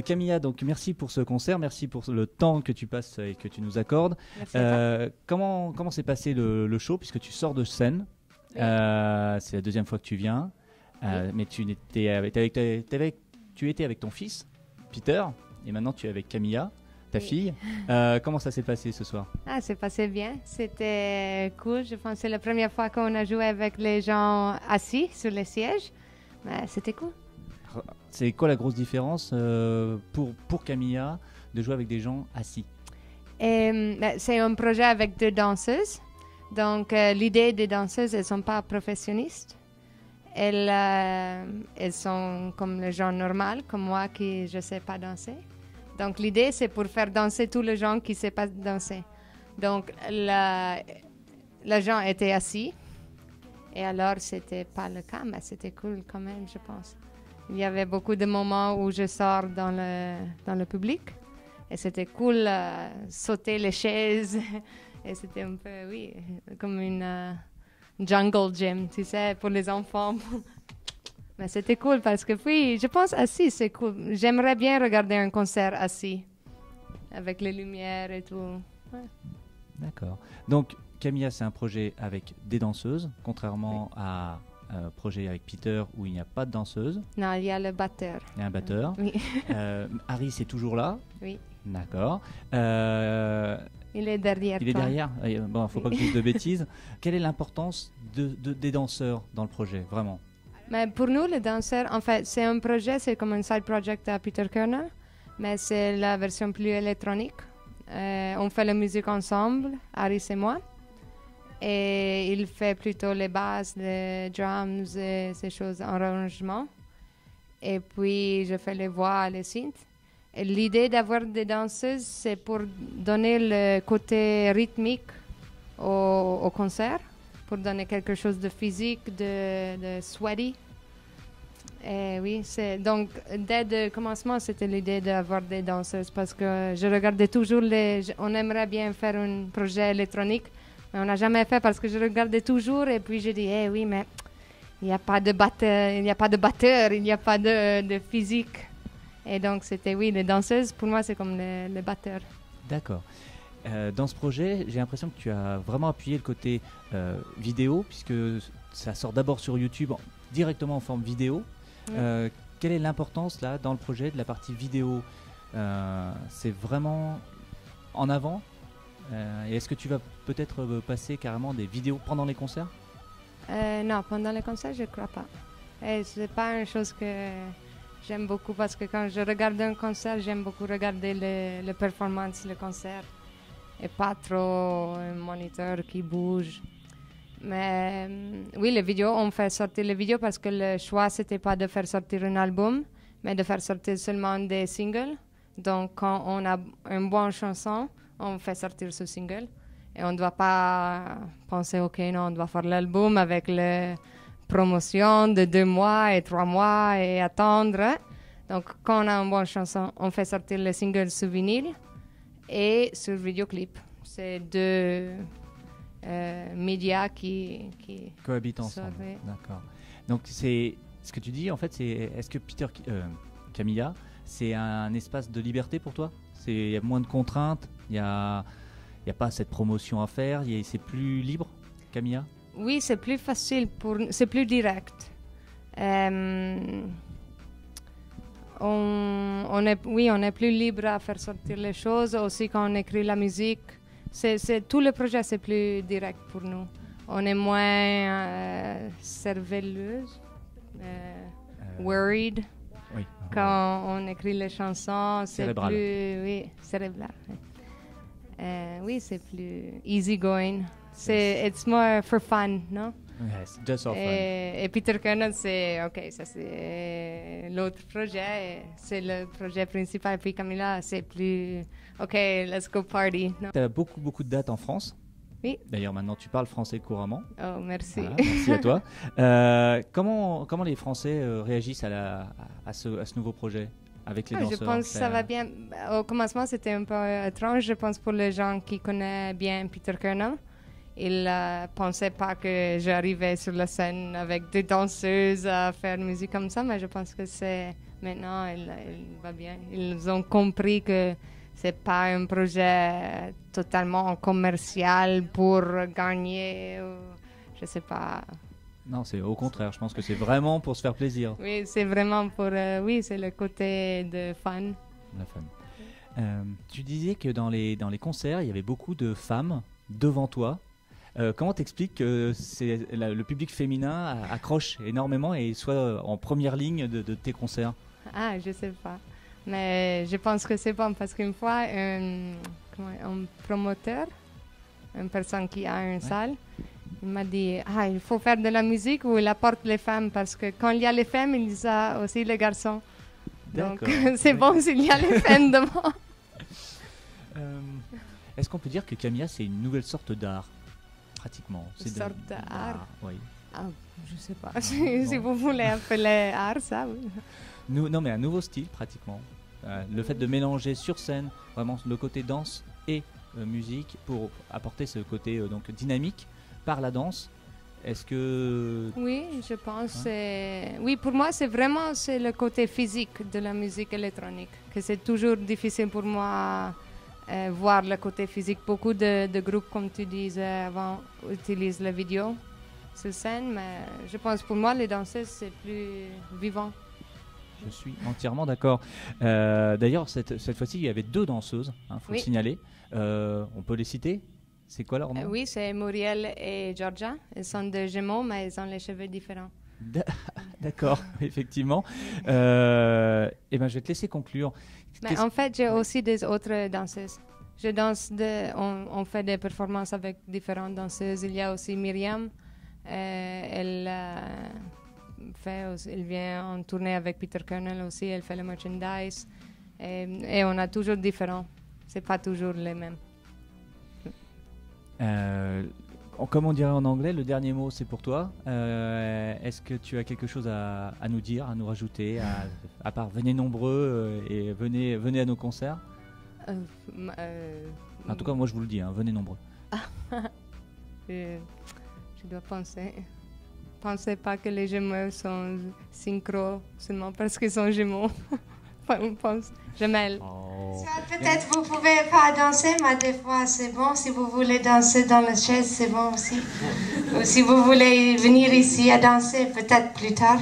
Camilla, donc merci pour ce concert, merci pour le temps que tu passes et que tu nous accordes. Merci à toi. Comment s'est passé le show puisque tu sors de scène? Oui. C'est la deuxième fois que tu viens, mais tu étais avec ton fils, Peter, et maintenant tu es avec Camilla, ta fille. Comment ça s'est passé ce soir? Ah, c'est passé bien. C'était cool. Je pense que c'est la première fois qu'on a joué avec les gens assis sur les sièges. Mais c'était cool. C'est quoi la grosse différence pour Camilla de jouer avec des gens assis? C'est un projet avec deux danseuses. Donc, l'idée des danseuses, elles ne sont pas professionnalistes. Elles sont comme les gens normaux, comme moi qui je ne sais pas danser. Donc, l'idée, c'est pour faire danser tous les gens qui ne savent pas danser. Donc, les gens étaient assis. Et alors, ce n'était pas le cas, mais c'était cool quand même, je pense. Il y avait beaucoup de moments où je sors dans le public. Et c'était cool sauter les chaises. Et c'était un peu, oui, comme une jungle gym, tu sais, pour les enfants. Mais c'était cool parce que, oui, je pense assis, c'est cool. J'aimerais bien regarder un concert assis, avec les lumières et tout. Ouais. D'accord. Donc, Camilla, c'est un projet avec des danseuses, contrairement à un projet avec Peter où il n'y a pas de danseuse. Non, il y a le batteur. Il y a un batteur. Oui. Harry, c'est toujours là. Oui. D'accord. Il est derrière Il est toi. derrière. Bon, faut pas que je dise de bêtises. Quelle est l'importance des danseurs dans le projet, vraiment? Mais pour nous, les danseurs, en fait, c'est un projet, c'est comme un side project à Peter Kerner, mais c'est la version plus électronique. On fait la musique ensemble, Harry et moi, et il fait plutôt les basses, les drums et ces choses en arrangement. Et puis, je fais les voix, les synths. Et l'idée d'avoir des danseuses, c'est pour donner le côté rythmique au concert, pour donner quelque chose de physique, de sweaty. Et oui, donc dès le commencement, c'était l'idée d'avoir des danseuses parce que je regardais toujours on aimerait bien faire un projet électronique, mais on n'a jamais fait parce que je regardais toujours et puis je dis, oui, mais il n'y a pas de batteur, il n'y a pas de physique. Et donc c'était, oui, les danseuses, pour moi, c'est comme les batteurs. D'accord. Dans ce projet, j'ai l'impression que tu as vraiment appuyé le côté vidéo, puisque ça sort d'abord sur YouTube directement en forme vidéo. Quelle est l'importance là dans le projet de la partie vidéo? C'est vraiment en avant et est-ce que tu vas peut-être passer carrément des vidéos pendant les concerts? Non, pendant les concerts, je ne crois pas. Et c'est pas une chose que j'aime beaucoup parce que quand je regarde un concert, j'aime beaucoup regarder les performances, le concert. Et pas trop un moniteur qui bouge. Mais oui, les vidéos, on fait sortir les vidéos parce que le choix, c'était pas de faire sortir un album, mais de faire sortir seulement des singles. Donc, quand on a une bonne chanson, on fait sortir ce single. Et on ne doit pas penser, OK, non, on doit faire l'album avec la promotion de 2 mois et 3 mois et attendre. Donc, quand on a une bonne chanson, on fait sortir le single sur vinyle et sur vidéoclip. C'est deux médias qui cohabitent ensemble. D'accord. Donc c'est ce que tu dis en fait, c'est est-ce que Camilla, c'est un espace de liberté pour toi? Il y a moins de contraintes, il y a pas cette promotion à faire, c'est plus libre, Camilla? Oui, c'est plus facile c'est plus direct. On est plus libre à faire sortir les choses. Aussi, quand on écrit la musique, tout le projet, c'est plus direct pour nous. On est moins cervelleuse, worried. Oui. Quand on écrit les chansons, c'est cérébral. Plus... Oui, cérébral. Oui, c'est plus easy going. It's more for fun, non? Yes, just for fun. Et Peter Kerner, c'est ça c'est l'autre projet, c'est le projet principal. Puis Camilla, c'est plus let's go party. Tu as beaucoup de dates en France. Oui. D'ailleurs, maintenant, tu parles français couramment. Oh, merci. Voilà, merci à toi. Comment les Français réagissent à ce nouveau projet avec les danseurs? Je pense que ça va bien. Au commencement, c'était un peu étrange, je pense, pour les gens qui connaissent bien Peter Kerner. Ils ne pensaient pas que j'arrivais sur la scène avec des danseuses à faire musique comme ça, mais je pense que c'est maintenant, il va bien. Ils ont compris que c'est pas un projet totalement commercial pour gagner, je sais pas. Non, c'est au contraire. Je pense que c'est vraiment pour se faire plaisir. Oui, c'est vraiment pour... oui, c'est le côté de fun. La fun. Tu disais que dans les concerts, il y avait beaucoup de femmes devant toi. Comment t'expliques que le public féminin accroche énormément et soit en première ligne de tes concerts? Ah, je sais pas. Mais je pense que c'est bon parce qu'une fois, un promoteur, une personne qui a une salle, il m'a dit il faut faire de la musique où il apporte les femmes parce que quand il y a les femmes, il y a aussi les garçons. Donc c'est bon s'il y a les femmes devant. Est-ce qu'on peut dire que Camilla, c'est une nouvelle sorte d'art, pratiquement? Une sorte d'art? Oui. Ah, je sais pas. Si vous voulez appeler art, ça, oui. Non, mais un nouveau style, pratiquement. Le fait de mélanger sur scène vraiment le côté danse et musique pour apporter ce côté donc dynamique par la danse. Est-ce que... Oui, je pense. Oui, pour moi, c'est vraiment le côté physique de la musique électronique. Que c'est toujours difficile pour moi voir le côté physique. Beaucoup de groupes, comme tu disais avant, utilisent la vidéo sur scène, mais je pense pour moi, les danseuses, c'est plus vivant. Je suis entièrement d'accord. D'ailleurs, cette fois-ci, il y avait 2 danseuses, faut le signaler. On peut les citer? C'est quoi leur nom? Oui, c'est Muriel et Georgia. Elles sont 2 jumeaux, mais elles ont les cheveux différents. D'accord, effectivement. Je vais te laisser conclure. Mais en fait, j'ai aussi des autres danseuses. Je danse on fait des performances avec différentes danseuses. Il y a aussi Myriam. Elle vient en tournée avec Peter Kernel aussi. Elle fait le merchandise. Et on a toujours différents. C'est pas toujours les mêmes. Comme on dirait en anglais, le dernier mot c'est pour toi. Est-ce que tu as quelque chose à nous dire, à nous rajouter, à part venez nombreux et venez à nos concerts? En tout cas, moi je vous le dis, venez nombreux. Je dois penser. Pensez pas que les jumeaux sont synchro seulement parce qu'ils sont jumeaux. On pense gemelles. Peut-être vous pouvez pas danser, mais des fois c'est bon. Si vous voulez danser dans la chaise, c'est bon aussi. Ou si vous voulez venir ici à danser, peut-être plus tard.